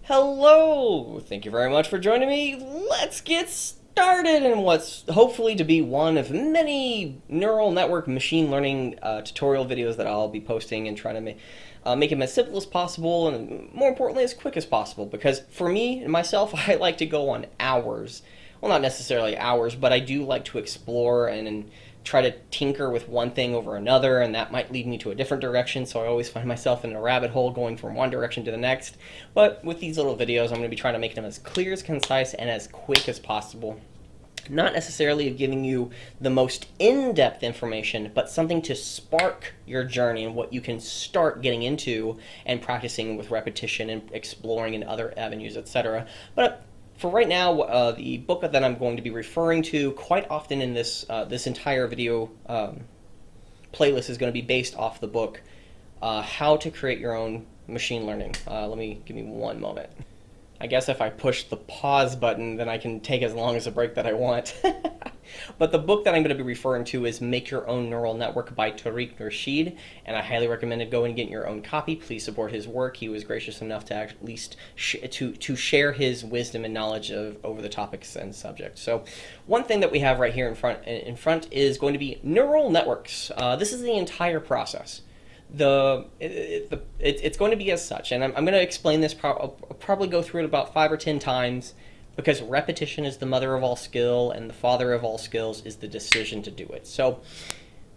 Hello! Thank you very much for joining me. Let's get started in what's hopefully to be one of many neural network machine learning tutorial videos that I'll be posting and trying to make them as simple as possible and more importantly as quick as possible, because for me and myself I like to go on hours. Well, not necessarily hours, but I do like to explore and try to tinker with one thing over another, and that might lead me to a different direction, so I always find myself in a rabbit hole going from one direction to the next. But with these little videos, I'm going to be trying to make them as clear, as concise, and as quick as possible. Not necessarily giving you the most in-depth information, but something to spark your journey and what you can start getting into and practicing with repetition and exploring in other avenues, etc. But for right now, the book that I'm going to be referring to quite often in this entire video playlist is going to be based off the book How to Create Your Own Machine Learning. Give me one moment. I guess if I push the pause button, then I can take as long as a break that I want. But the book that I'm going to be referring to is Make Your Own Neural Network by Tariq Nasheed, and I highly recommend go and get your own copy. Please support his work. He was gracious enough to at least to share his wisdom and knowledge over the topics and subjects. So one thing that we have right here in front is going to be neural networks. This is the entire process. It's going to be as such, and I'm going to explain this. I'll probably go through it about 5 or 10 times, because repetition is the mother of all skill, and the father of all skills is the decision to do it. So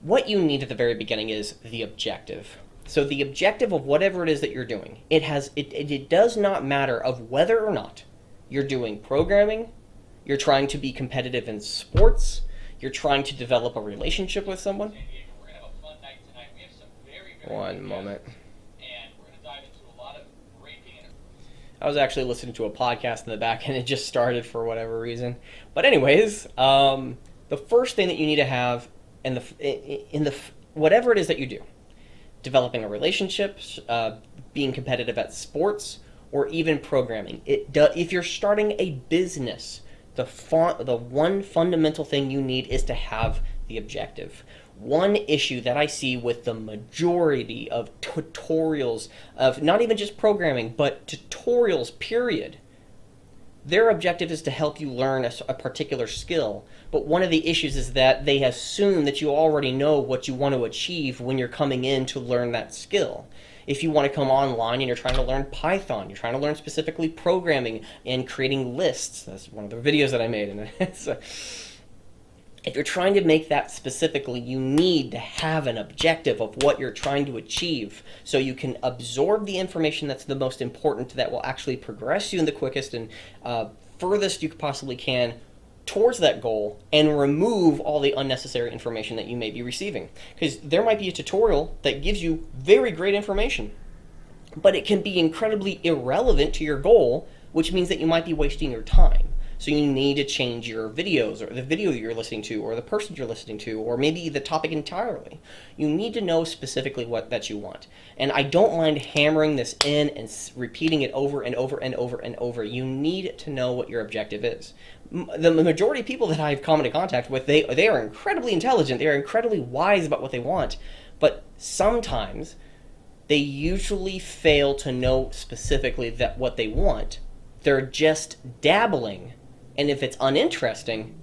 what you need at the very beginning is the objective. So the objective of whatever it is that you're doing, it does not matter of whether or not you're doing programming, you're trying to be competitive in sports, you're trying to develop a relationship with someone. One moment. And we're going to dive into a lot of great data. I was actually listening to a podcast in the back and it just started for whatever reason. But anyways, the first thing that you need to have in the whatever it is that you do, developing a relationship, being competitive at sports, or even programming. If you're starting a business, the one fundamental thing you need is to have the objective. One issue that I see with the majority of tutorials of not even just programming, but tutorials, period, their objective is to help you learn a particular skill. But one of the issues is that they assume that you already know what you want to achieve when you're coming in to learn that skill. If you want to come online and you're trying to learn Python, you're trying to learn specifically programming and creating lists. That's one of the videos that I made. And if you're trying to make that specifically, you need to have an objective of what you're trying to achieve so you can absorb the information that's the most important, that will actually progress you in the quickest and furthest you possibly can towards that goal, and remove all the unnecessary information that you may be receiving. Because there might be a tutorial that gives you very great information, but it can be incredibly irrelevant to your goal, which means that you might be wasting your time. So you need to change your videos, or the video you're listening to, or the person you're listening to, or maybe the topic entirely. You need to know specifically what that you want. And I don't mind hammering this in and repeating it over and over and over and over. You need to know what your objective is. The majority of people that I've come into contact with, they are incredibly intelligent. They are incredibly wise about what they want. But sometimes they usually fail to know specifically that what they want. They're just dabbling. And if it's uninteresting,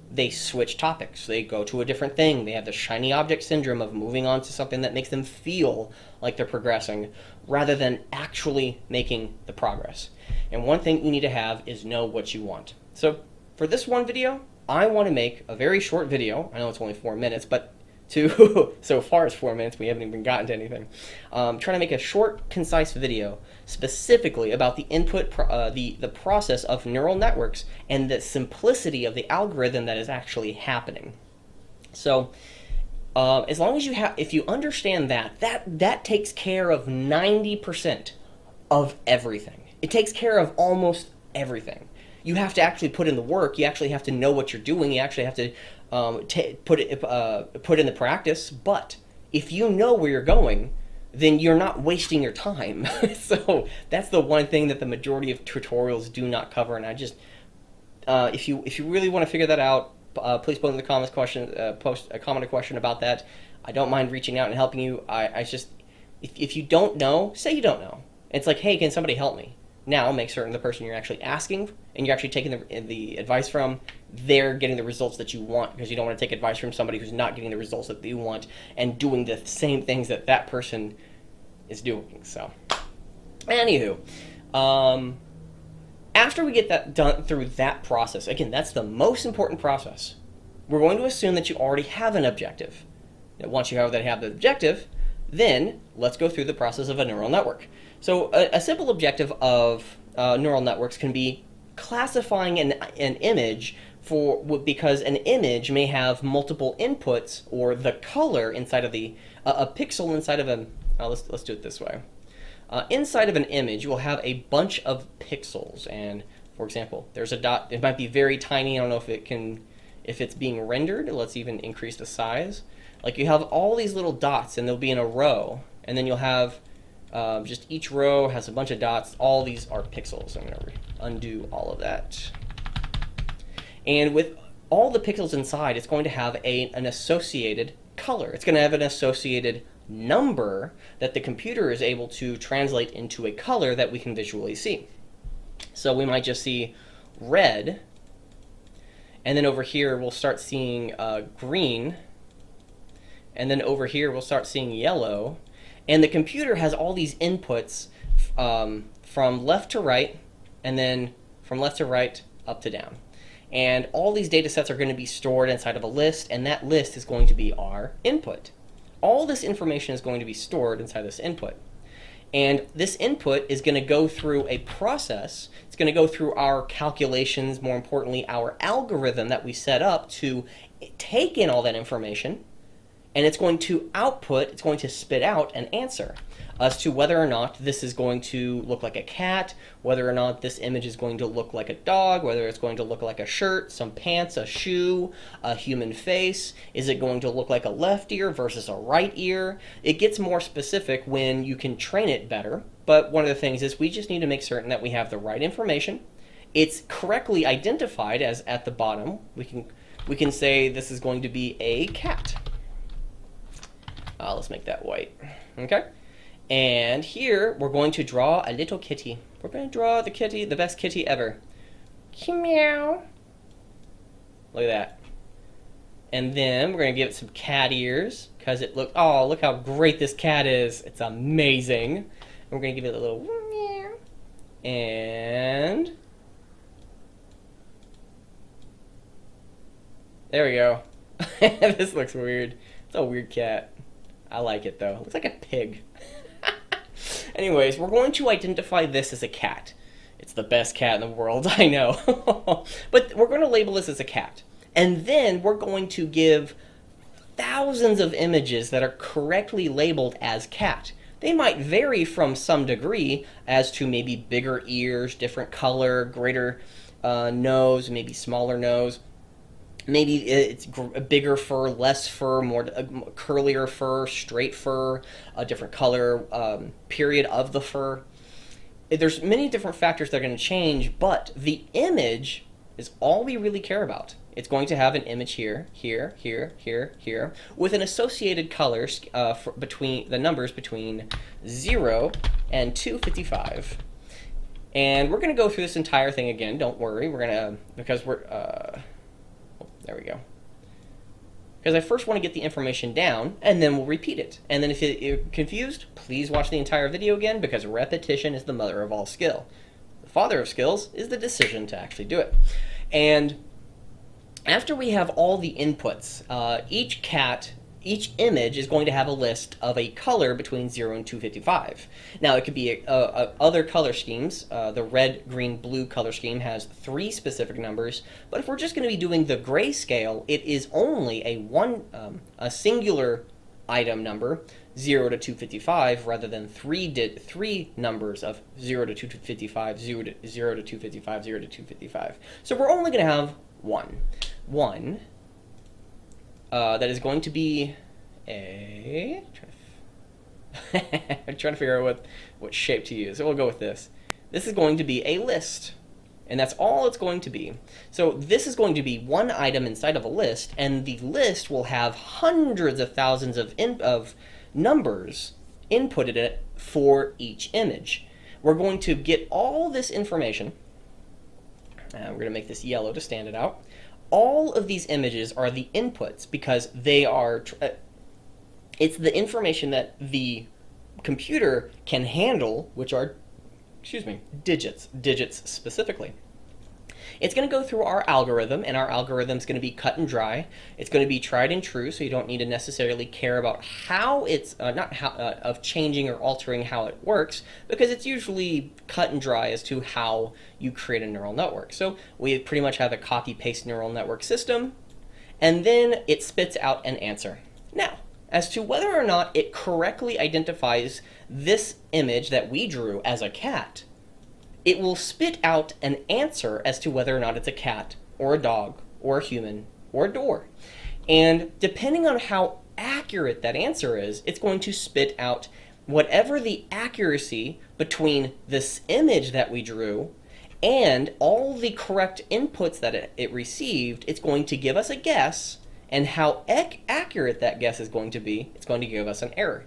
they switch topics. They go to a different thing. They have the shiny object syndrome of moving on to something that makes them feel like they're progressing rather than actually making the progress. And one thing you need to have is know what you want. So for this one video, I want to make a very short video. I know it's only 4 minutes, but so far it's 4 minutes, we haven't even gotten to anything. Trying to make a short, concise video specifically about the the process of neural networks and the simplicity of the algorithm that is actually happening. So as long as if you understand that takes care of 90% of everything. It takes care of almost everything. You have to actually put in the work. You actually have to know what you're doing. You actually have to put in the practice. But if you know where you're going, then you're not wasting your time. So that's the one thing that the majority of tutorials do not cover. And I just, if you really want to figure that out, please put in the comments post a comment or question about that. I don't mind reaching out and helping you. I just, if you don't know, say you don't know. It's like, hey, can somebody help me? now make certain the person you're actually asking and you're actually taking the advice from, they're getting the results that you want, because you don't want to take advice from somebody who's not getting the results that you want and doing the same things that that person is doing. So, anywho, after we get that done through that process, again, that's the most important process. We're going to assume that you already have an objective. Now, once you have the objective, then let's go through the process of a neural network. So a simple objective of neural networks can be classifying an image because an image may have multiple inputs, or the color inside of a pixel inside of a let's do it this way. Inside of an image, you will have a bunch of pixels, and for example, there's a dot. It might be very tiny. I don't know if it's being rendered. Let's even increase the size. Like, you have all these little dots, and they'll be in a row, and then you'll have just each row has a bunch of dots. All these are pixels. I'm going to undo all of that. And with all the pixels inside, it's going to have an associated color. It's going to have an associated number that the computer is able to translate into a color that we can visually see. So we might just see red, and then over here we'll start seeing green, and then over here we'll start seeing yellow. And the computer has all these inputs from left to right, and then from left to right, up to down. And all these data sets are going to be stored inside of a list, and that list is going to be our input. All this information is going to be stored inside this input. And this input is going to go through a process. It's going to go through our calculations, more importantly, our algorithm that we set up to take in all that information, and it's going to output, it's going to spit out an answer as to whether or not this is going to look like a cat, whether or not this image is going to look like a dog, whether it's going to look like a shirt, some pants, a shoe, a human face. Is it going to look like a left ear versus a right ear? It gets more specific when you can train it better, but one of the things is we just need to make certain that we have the right information. It's correctly identified, as at the bottom. We can say this is going to be a cat. Let's make that white. Okay? And here, we're going to draw a little kitty. We're going to draw the kitty, the best kitty ever. Meow. Look at that. And then we're going to give it some cat ears, because look how great this cat is. It's amazing. And we're going to give it a little meow. And there we go. This looks weird. It's a weird cat. I like it, though. It looks like a pig. Anyways, we're going to identify this as a cat. It's the best cat in the world, I know. But we're going to label this as a cat. And then we're going to give thousands of images that are correctly labeled as cat. They might vary from some degree as to maybe bigger ears, different color, greater nose, maybe smaller nose. Maybe it's bigger fur, less fur, more curlier fur, straight fur, a different color, period of the fur. There's many different factors that are going to change, but the image is all we really care about. It's going to have an image here, here, here, here, here, with an associated color between the numbers between 0 and 255. And we're going to go through this entire thing again. Don't worry. We're going to, there we go. Because I first want to get the information down, and then we'll repeat it. And then if you're confused, please watch the entire video again, because repetition is the mother of all skill. The father of skills is the decision to actually do it. And after we have all the inputs, each image is going to have a list of a color between 0 and 255. Now, it could be other color schemes. The red, green, blue color scheme has 3 specific numbers, but if we're just going to be doing the grayscale, it is only a singular item number, 0 to 255, rather than three numbers of 0 to 255, 0 to 255, 0 to 255. So we're only going to have one. That is going to be I'm trying to figure out what shape to use. So we'll go with this. This is going to be a list, and that's all it's going to be. So this is going to be one item inside of a list, and the list will have hundreds of thousands of numbers inputted in it for each image. we're going to get all this information. We're going to make this yellow to stand it out. All of these images are the inputs because they are, it's the information that the computer can handle, which are, digits specifically. It's going to go through our algorithm, and our algorithm is going to be cut and dry. It's going to be tried and true, so you don't need to necessarily care about how it's, of changing or altering how it works, because it's usually cut and dry as to how you create a neural network. So we pretty much have a copy-paste neural network system, and then it spits out an answer. Now, as to whether or not it correctly identifies this image that we drew as a cat, it will spit out an answer as to whether or not it's a cat, or a dog, or a human, or a door. And depending on how accurate that answer is, it's going to spit out whatever the accuracy between this image that we drew and all the correct inputs that it received. It's going to give us a guess, and how accurate that guess is going to be, it's going to give us an error.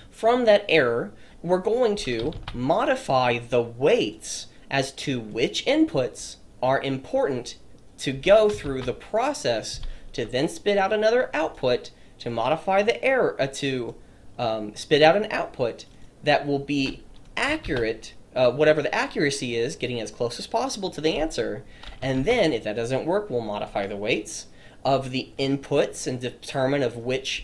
From that error, we're going to modify the weights as to which inputs are important to go through the process to then spit out another output to modify the error, spit out an output that will be accurate, whatever the accuracy is, getting as close as possible to the answer. And then if that doesn't work, we'll modify the weights of the inputs and determine of which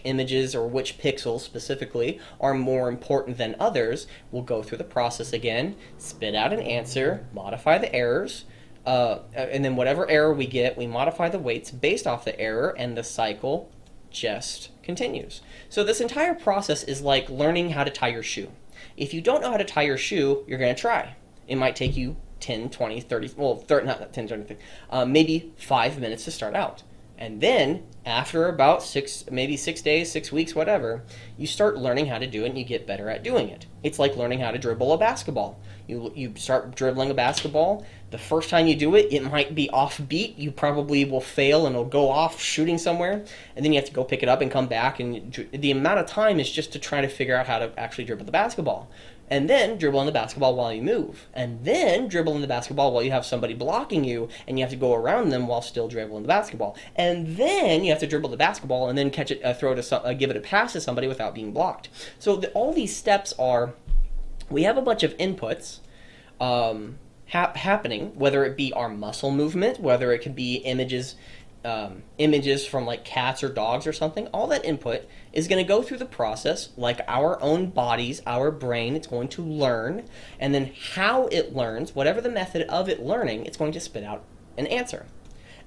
images or which pixels specifically are more important than others. We'll go through the process again, spit out an answer, modify the errors, and then whatever error we get, we modify the weights based off the error, and the cycle just continues. So this entire process is like learning how to tie your shoe. If you don't know how to tie your shoe, you're going to try. It might take you 10, 20, 30, well, not 10, 20, maybe 5 minutes to start out. And then after about 6 days, 6 weeks, whatever, you start learning how to do it and you get better at doing it. It's like learning how to dribble a basketball. You start dribbling a basketball. The first time you do it, it might be offbeat. You probably will fail and it'll go off shooting somewhere. And then you have to go pick it up and come back. And the amount of time is just to try to figure out how to actually dribble the basketball. And then dribble in the basketball while you move. And then dribble in the basketball while you have somebody blocking you, and you have to go around them while still dribbling the basketball. And then you have to dribble the basketball and then catch it, give it a pass to somebody without being blocked. So all these steps are, we have a bunch of inputs happening, whether it be our muscle movement, whether it could be images from like cats or dogs or something. All that input is going to go through the process like our own bodies, our brain. It's going to learn, and then how it learns, whatever the method of it learning, it's going to spit out an answer.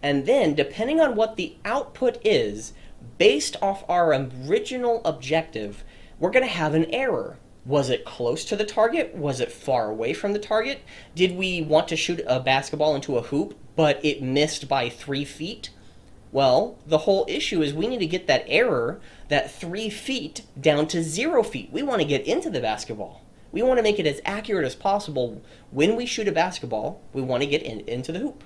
And then depending on what the output is, based off our original objective, we're going to have an error. Was it close to the target? Was it far away from the target? Did we want to shoot a basketball into a hoop, but it missed by 3 feet? Well, the whole issue is we need to get that error, that 3 feet, down to 0 feet. We want to get into the basketball. We want to make it as accurate as possible. When we shoot a basketball, we want to get into the hoop.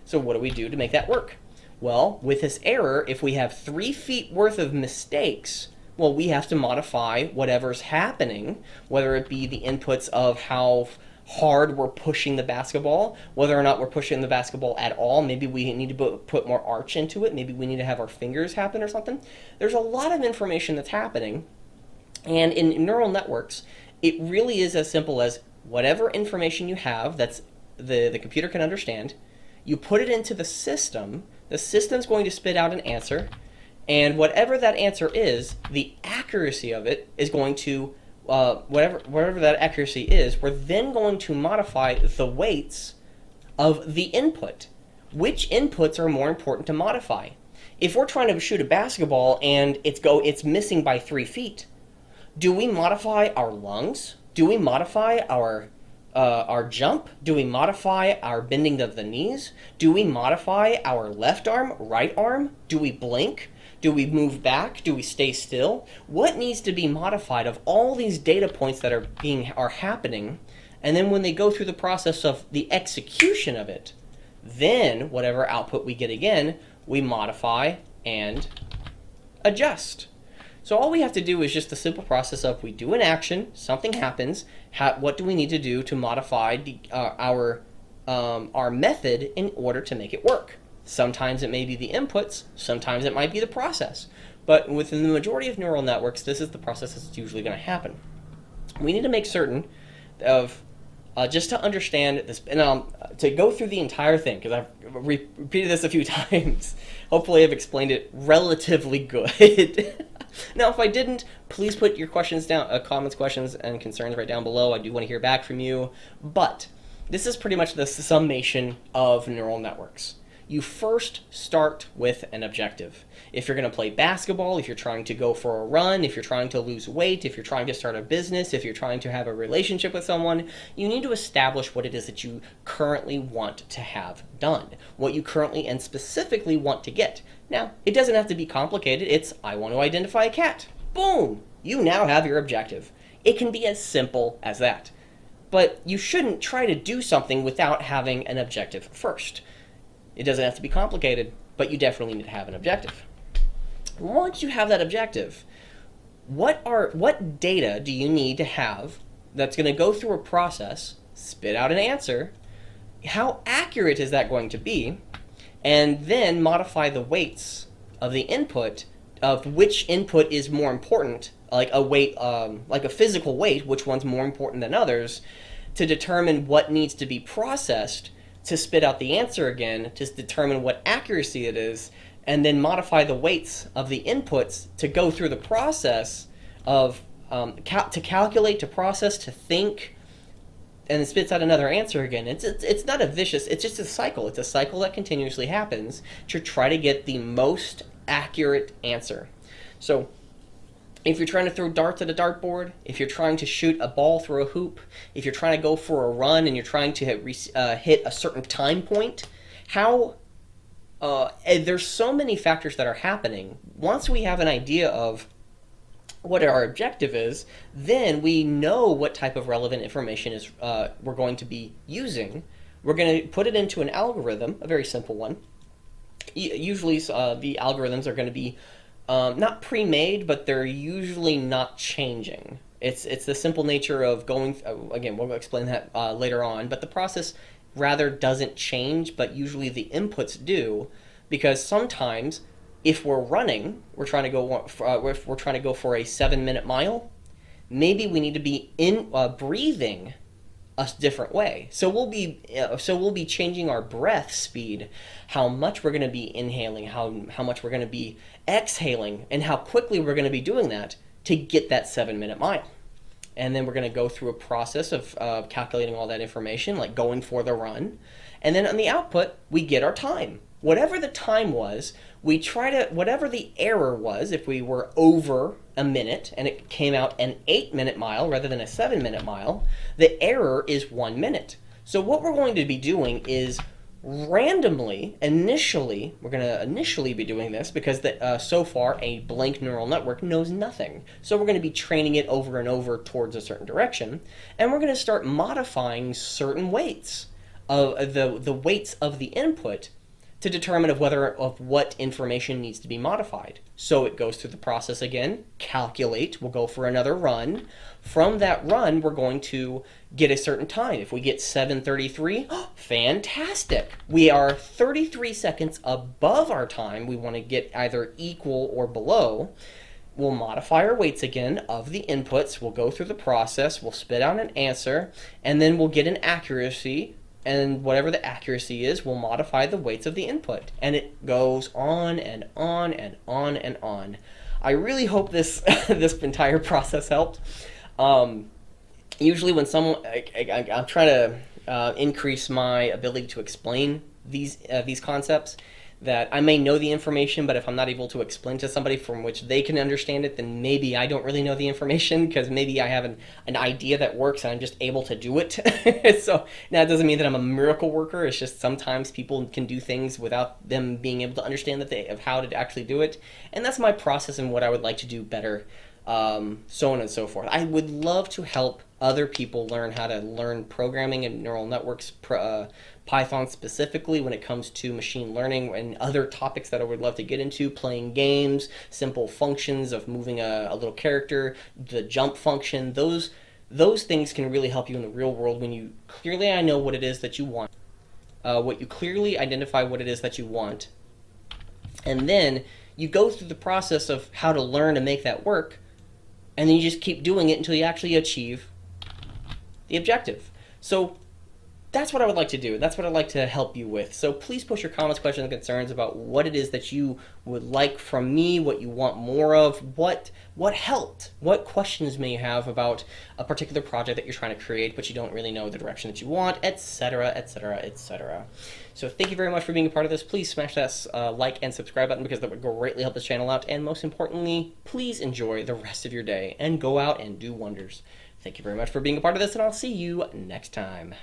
So what do we do to make that work? Well, with this error, if we have 3 feet worth of mistakes, well, we have to modify whatever's happening, whether it be the inputs of how hard we're pushing the basketball, whether or not we're pushing the basketball at all. Maybe we need to put more arch into it. Maybe we need to have our fingers happen or something. There's a lot of information that's happening. And in neural networks, it really is as simple as whatever information you have that's the computer can understand, you put it into the system's going to spit out an answer, and whatever that answer is, the accuracy of it is going to whatever that accuracy is, we're then going to modify the weights of the input. Which inputs are more important to modify? If we're trying to shoot a basketball and it's missing by 3 feet, do we modify our lungs? Do we modify our jump? Do we modify our bending of the knees? Do we modify our left arm, right arm? Do we blink? Do we move back? Do we stay still? What needs to be modified of all these data points that are happening? And then when they go through the process of the execution of it, then whatever output we get again, we modify and adjust. So all we have to do is just the simple process of we do an action, something happens. What do we need to do to modify our method in order to make it work? Sometimes it may be the inputs, sometimes it might be the process. But within the majority of neural networks, this is the process that's usually going to happen. We need to make certain of, just to understand this, and to go through the entire thing, because I've repeated this a few times. Hopefully I've explained it relatively good. Now, if I didn't, please put your questions down, comments, questions, and concerns right down below. I do want to hear back from you. But this is pretty much the summation of neural networks. You first start with an objective. If you're going to play basketball, if you're trying to go for a run, if you're trying to lose weight, if you're trying to start a business, if you're trying to have a relationship with someone, you need to establish what it is that you currently want to have done, what you currently and specifically want to get. Now, it doesn't have to be complicated. It's, I want to identify a cat. Boom! You now have your objective. It can be as simple as that. But you shouldn't try to do something without having an objective first. It doesn't have to be complicated, but you definitely need to have an objective. Once you have that objective, what data do you need to have that's going to go through a process, spit out an answer? How accurate is that going to be? And then modify the weights of the input, of which input is more important, like a weight, like a physical weight, which one's more important than others, to determine what needs to be processed to spit out the answer again, to determine what accuracy it is, and then modify the weights of the inputs to go through the process of, to calculate, to process, to think, and it spits out another answer again. It's not a vicious, it's just a cycle. It's a cycle that continuously happens to try to get the most accurate answer. So if you're trying to throw darts at a dartboard, if you're trying to shoot a ball through a hoop, if you're trying to go for a run and you're trying to hit a certain time point, there's so many factors that are happening. Once we have an idea of what our objective is, then we know what type of relevant information is we're going to be using. We're going to put it into an algorithm, a very simple one. Usually the algorithms are going to be not pre-made, but they're usually not changing. It's the simple nature of going, again, we'll explain that later on, but the process rather doesn't change, but usually the inputs do, because sometimes if we're running, we're trying to go if we're trying to go for a 7-minute mile, maybe we need to be breathing a different way. So we'll be changing our breath speed, how much we're going to be inhaling, how much we're going to be exhaling, and how quickly we're going to be doing that to get that 7-minute mile. And then we're going to go through a process of calculating all that information, like going for the run. And then on the output, we get our time. Whatever the time was, we try to, whatever the error was, if we were over a minute and it came out an 8-minute mile rather than a 7-minute mile, the error is 1 minute. So what we're going to be doing is randomly, we're going to initially be doing this because so far a blank neural network knows nothing. So we're going to be training it over and over towards a certain direction, and we're going to start modifying certain weights of the weights of the input to determine of what information needs to be modified. So it goes through the process again, calculate, we'll go for another run. From that run, we're going to get a certain time. If we get 7:33, fantastic. We are 33 seconds above our time. We want to get either equal or below. We'll modify our weights again of the inputs. We'll go through the process. We'll spit out an answer, and then we'll get an accuracy. And whatever the accuracy is, we'll modify the weights of the input. And it goes on and on and on and on. I really hope this this entire process helped. Usually when I'm trying to increase my ability to explain these concepts, that I may know the information, but if I'm not able to explain to somebody from which they can understand it, then maybe I don't really know the information, because maybe I have an idea that works and I'm just able to do it. So now it doesn't mean that I'm a miracle worker. It's just sometimes people can do things without them being able to understand of how to actually do it. And that's my process and what I would like to do better so on and so forth. I would love to help other people learn how to learn programming and neural networks, Python specifically when it comes to machine learning, and other topics that I would love to get into, playing games, simple functions of moving a little character, the jump function. Those things can really help you in the real world when you clearly know what it is that you want. What you clearly identify what it is that you want, and then you go through the process of how to learn to make that work, and then you just keep doing it until you actually achieve the objective. So that's what I would like to do. That's what I'd like to help you with. So please post your comments, questions, and concerns about what it is that you would like from me, what you want more of, what helped, what questions may you have about a particular project that you're trying to create, but you don't really know the direction that you want, etc., etc., etc. So thank you very much for being a part of this. Please smash that like and subscribe button, because that would greatly help this channel out. And most importantly, please enjoy the rest of your day and go out and do wonders. Thank you very much for being a part of this, and I'll see you next time.